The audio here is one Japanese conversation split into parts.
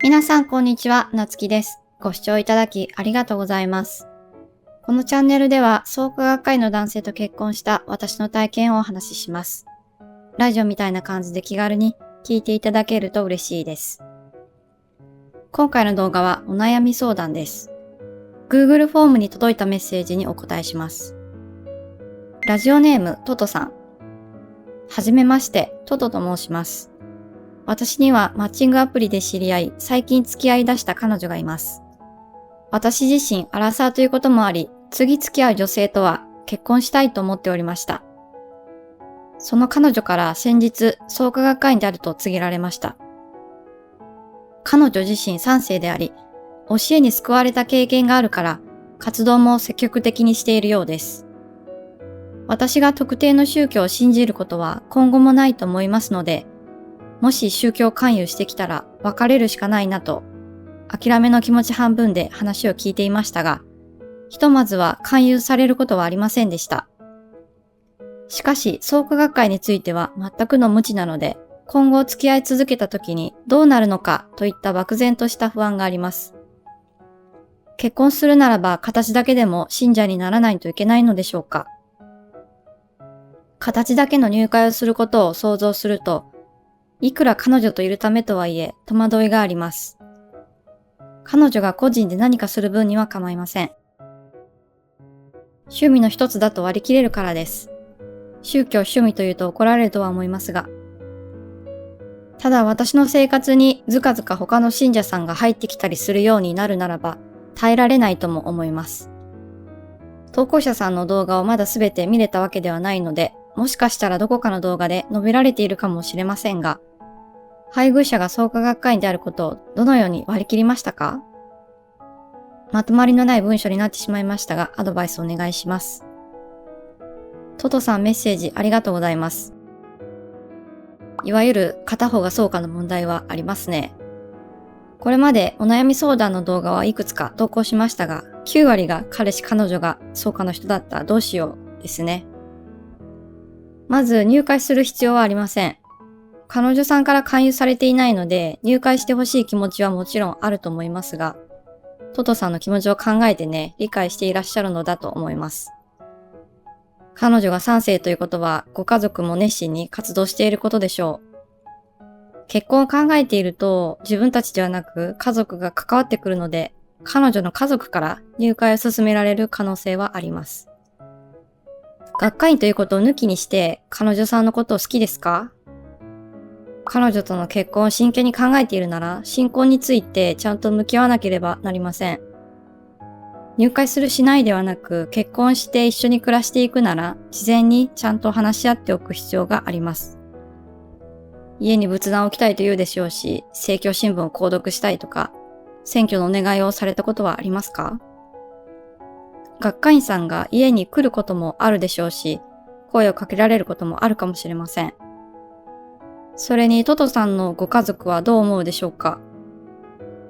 皆さんこんにちは、なつきです。ご視聴いただきありがとうございます。このチャンネルでは創価学会の男性と結婚した私の体験をお話しします。ラジオみたいな感じで気軽に聞いていただけると嬉しいです。今回の動画はお悩み相談です。Google フォームに届いたメッセージにお答えします。ラジオネームトトさん。はじめまして、トトと申します。私にはマッチングアプリで知り合い、最近付き合い出した彼女がいます。私自身アラサーということもあり、次付き合う女性とは結婚したいと思っておりました。その彼女から先日、創価学会員であると告げられました。彼女自身3世であり、教えに救われた経験があるから、活動も積極的にしているようです。私が特定の宗教を信じることは今後もないと思いますので、もし宗教勧誘してきたら別れるしかないなと、諦めの気持ち半分で話を聞いていましたが、ひとまずは勧誘されることはありませんでした。しかし、創価学会については全くの無知なので、今後付き合い続けた時にどうなるのかといった漠然とした不安があります。結婚するならば形だけでも信者にならないといけないのでしょうか。形だけの入会をすることを想像すると、いくら彼女といるためとはいえ戸惑いがあります。彼女が個人で何かする分には構いません。趣味の一つだと割り切れるからです。宗教趣味というと怒られるとは思いますが。ただ私の生活にずかずか他の信者さんが入ってきたりするようになるならば耐えられないとも思います。投稿者さんの動画をまだすべて見れたわけではないので、もしかしたらどこかの動画で述べられているかもしれませんが、配偶者が創価学会員であることをどのように割り切りましたか？まとまりのない文章になってしまいましたが、アドバイスお願いします。トトさんメッセージありがとうございます。いわゆる片方が創価の問題はありますね。これまでお悩み相談の動画はいくつか投稿しましたが、9割が彼氏彼女が創価の人だったらどうしようですね。まず入会する必要はありません。彼女さんから勧誘されていないので、入会してほしい気持ちはもちろんあると思いますが、トトさんの気持ちを考えてね、理解していらっしゃるのだと思います。彼女が3世ということは、ご家族も熱心に活動していることでしょう。結婚を考えていると、自分たちではなく家族が関わってくるので、彼女の家族から入会を進められる可能性はあります。学会員ということを抜きにして、彼女さんのことを好きですか？彼女との結婚を真剣に考えているなら、新婚についてちゃんと向き合わなければなりません。入会するしないではなく、結婚して一緒に暮らしていくなら、事前にちゃんと話し合っておく必要があります。家に仏壇を置きたいと言うでしょうし、政教新聞を購読したいとか、選挙のお願いをされたことはありますか？学会員さんが家に来ることもあるでしょうし、声をかけられることもあるかもしれません。それにトトさんのご家族はどう思うでしょうか？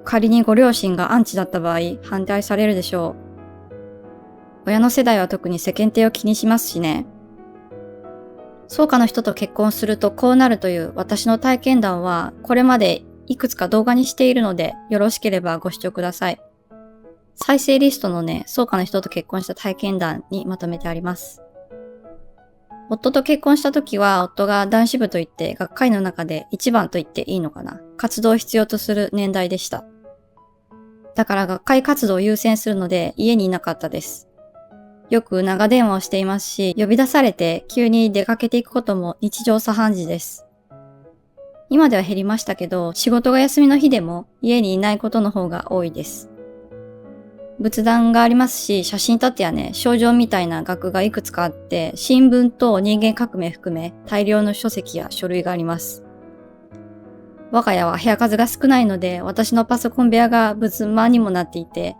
仮にご両親がアンチだった場合、反対されるでしょう。親の世代は特に世間体を気にしますしね。創価の人と結婚するとこうなるという私の体験談は、これまでいくつか動画にしているので、よろしければご視聴ください。再生リストのね、創価の人と結婚した体験談にまとめてあります。夫と結婚した時は、夫が男子部といって学会の中で一番と言っていいのかな、活動を必要とする年代でした。だから学会活動を優先するので家にいなかったです。よく長電話をしていますし、呼び出されて急に出かけていくことも日常茶飯事です。今では減りましたけど、仕事が休みの日でも家にいないことの方が多いです。仏壇がありますし、写真立てやね、賞状みたいな額がいくつかあって、新聞と人間革命含め大量の書籍や書類があります。我が家は部屋数が少ないので、私のパソコン部屋が仏間にもなっていて、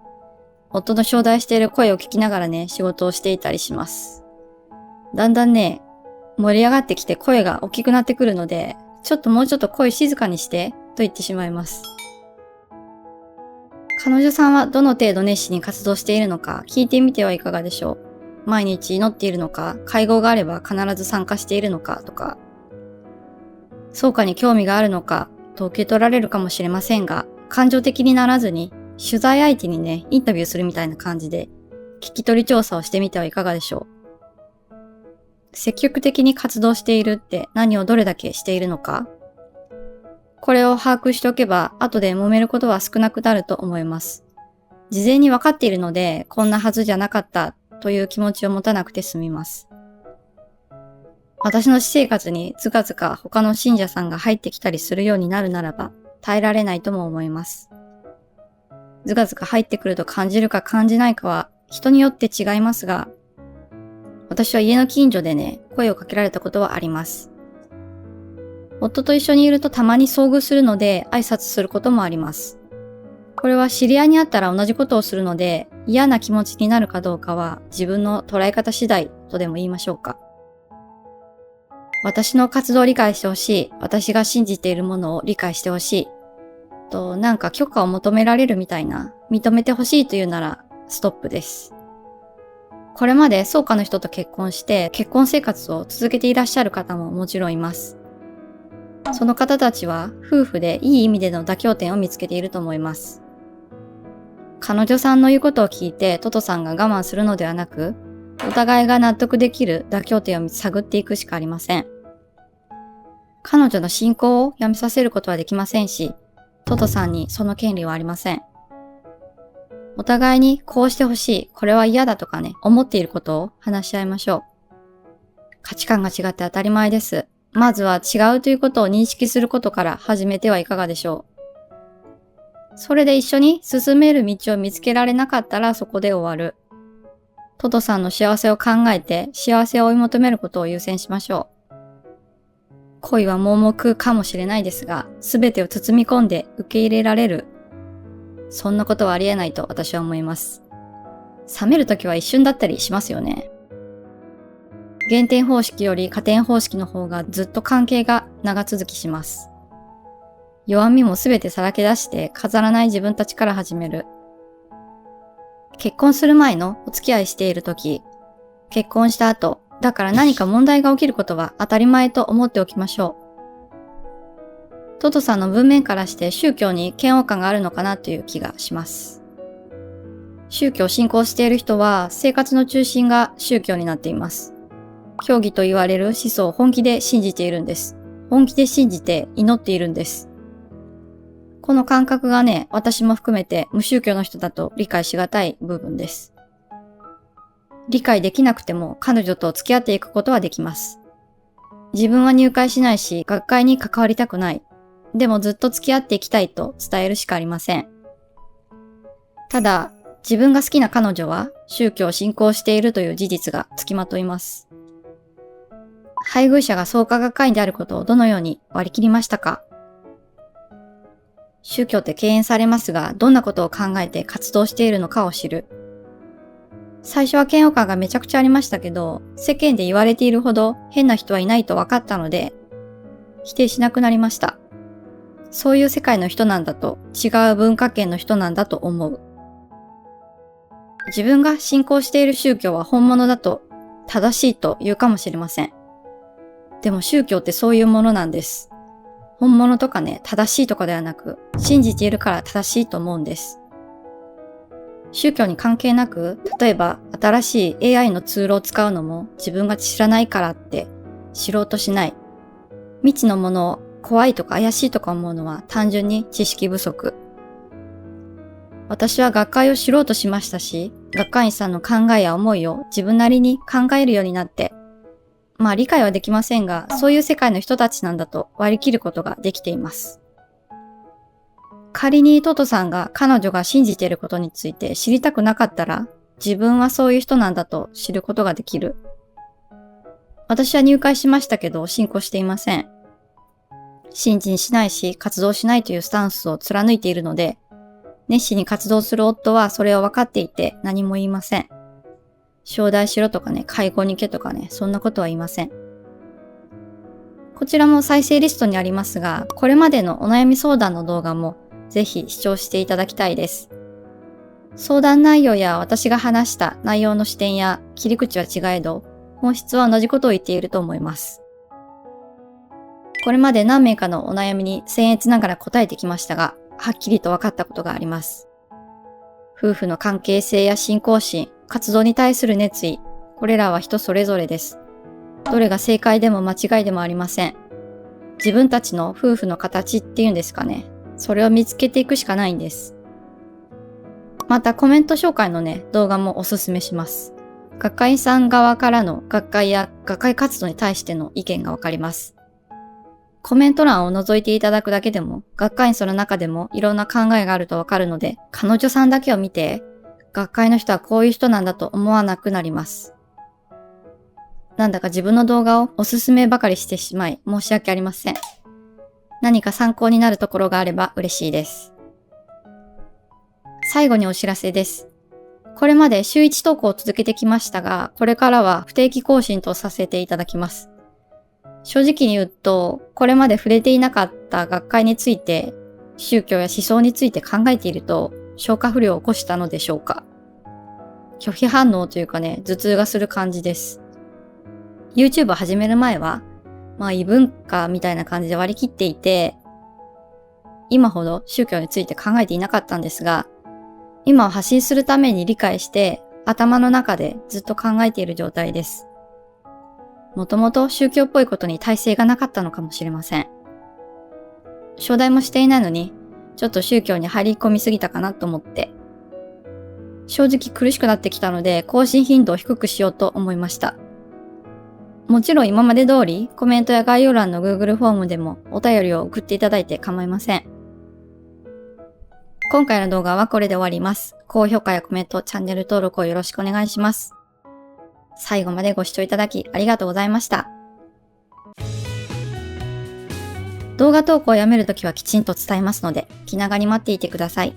夫の承諾している声を聞きながらね、仕事をしていたりします。だんだんね、盛り上がってきて声が大きくなってくるので、もうちょっと声静かにして、と言ってしまいます。彼女さんはどの程度熱心に活動しているのか聞いてみてはいかがでしょう。毎日祈っているのか、会合があれば必ず参加しているのかとか、創価に興味があるのかと受け取られるかもしれませんが、感情的にならずに、取材相手にね、インタビューするみたいな感じで、聞き取り調査をしてみてはいかがでしょう。積極的に活動しているって何をどれだけしているのか。これを把握しておけば、後で揉めることは少なくなると思います。事前に分かっているので、こんなはずじゃなかったという気持ちを持たなくて済みます。私の私生活にずかずか他の信者さんが入ってきたりするようになるならば、耐えられないとも思います。ずかずか入ってくると感じるか感じないかは人によって違いますが、私は家の近所でね、声をかけられたことはあります。夫と一緒にいるとたまに遭遇するので挨拶することもあります。これは知り合いに会ったら同じことをするので、嫌な気持ちになるかどうかは自分の捉え方次第とでも言いましょうか。私の活動を理解してほしい。私が信じているものを理解してほしい。なんか許可を求められるみたいな、認めてほしいというならストップです。これまで草加の人と結婚して結婚生活を続けていらっしゃる方ももちろんいます。その方たちは夫婦でいい意味での妥協点を見つけていると思います。彼女さんの言うことを聞いてトトさんが我慢するのではなく、お互いが納得できる妥協点を探っていくしかありません。彼女の信仰をやめさせることはできませんし、トトさんにその権利はありません。お互いにこうしてほしい、これは嫌だとかね、思っていることを話し合いましょう。価値観が違って当たり前です。まずは違うということを認識することから始めてはいかがでしょう。それで一緒に進める道を見つけられなかったらそこで終わる。トトさんの幸せを考えて幸せを追い求めることを優先しましょう。恋は盲目かもしれないですが、すべてを包み込んで受け入れられる。そんなことはありえないと私は思います。冷めるときは一瞬だったりしますよね。減点方式より加点方式の方がずっと関係が長続きします。弱みもすべてさらけ出して飾らない自分たちから始める。結婚する前のお付き合いしているとき、結婚した後、だから何か問題が起きることは当たり前と思っておきましょう。トトさんの文面からして宗教に嫌悪感があるのかなという気がします。宗教を信仰している人は生活の中心が宗教になっています。教義と言われる思想を本気で信じているんです。本気で信じて祈っているんです。この感覚がね、私も含めて無宗教の人だと理解しがたい部分です。理解できなくても彼女と付き合っていくことはできます。自分は入会しないし、学会に関わりたくない。でもずっと付き合っていきたいと伝えるしかありません。ただ、自分が好きな彼女は宗教を信仰しているという事実が付きまといます。配偶者が創価学会員であることをどのように割り切りましたか？宗教って敬遠されますが、どんなことを考えて活動しているのかを知る。最初は嫌悪感がめちゃくちゃありましたけど、世間で言われているほど変な人はいないと分かったので、否定しなくなりました。そういう世界の人なんだと、違う文化圏の人なんだと思う。自分が信仰している宗教は本物だと、正しいと言うかもしれません。でも宗教ってそういうものなんです。本物とかね、正しいとかではなく、信じているから正しいと思うんです。宗教に関係なく、例えば新しい AI のツールを使うのも自分が知らないからって知ろうとしない。未知のものを怖いとか怪しいとか思うのは単純に知識不足。私は学会を知ろうとしましたし、学会員さんの考えや思いを自分なりに考えるようになって、理解はできませんが、そういう世界の人たちなんだと割り切ることができています。仮にトトさんが彼女が信じていることについて知りたくなかったら、自分はそういう人なんだと知ることができる。私は入会しましたけど信仰していません。信心しないし活動しないというスタンスを貫いているので、熱心に活動する夫はそれを分かっていて何も言いません。承諾しろとかね、会合に行けとかね、そんなことは言いません。こちらも再生リストにありますが、これまでのお悩み相談の動画もぜひ視聴していただきたいです。相談内容や私が話した内容の視点や切り口は違えど、本質は同じことを言っていると思います。これまで何名かのお悩みに僭越ながら答えてきましたが、はっきりと分かったことがあります。夫婦の関係性や信仰心、活動に対する熱意、これらは人それぞれです。どれが正解でも間違いでもありません。自分たちの夫婦の形っていうんですかね。それを見つけていくしかないんです。またコメント紹介の動画もおすすめします。学会員さん側からの学会や学会活動に対しての意見がわかります。コメント欄を覗いていただくだけでも、学会員その中でもいろんな考えがあるとわかるので、彼女さんだけを見て、学会の人はこういう人なんだと思わなくなります。なんだか自分の動画をおすすめばかりしてしまい申し訳ありません。何か参考になるところがあれば嬉しいです。最後にお知らせです。これまで週1投稿を続けてきましたが、これからは不定期更新とさせていただきます。正直に言うと、これまで触れていなかった学会について、宗教や思想について考えていると、消化不良を起こしたのでしょうか。拒否反応というか頭痛がする感じです。YouTube を始める前は、異文化みたいな感じで割り切っていて、今ほど宗教について考えていなかったんですが、今は発信するために理解して、頭の中でずっと考えている状態です。もともと宗教っぽいことに耐性がなかったのかもしれません。初代もしていないのに、ちょっと宗教に入り込みすぎたかなと思って、正直苦しくなってきたので、更新頻度を低くしようと思いました。もちろん今まで通り、コメントや概要欄の Google フォームでもお便りを送っていただいて構いません。今回の動画はこれで終わります。高評価やコメント、チャンネル登録をよろしくお願いします。最後までご視聴いただきありがとうございました。動画投稿をやめるときはきちんと伝えますので、気長に待っていてください。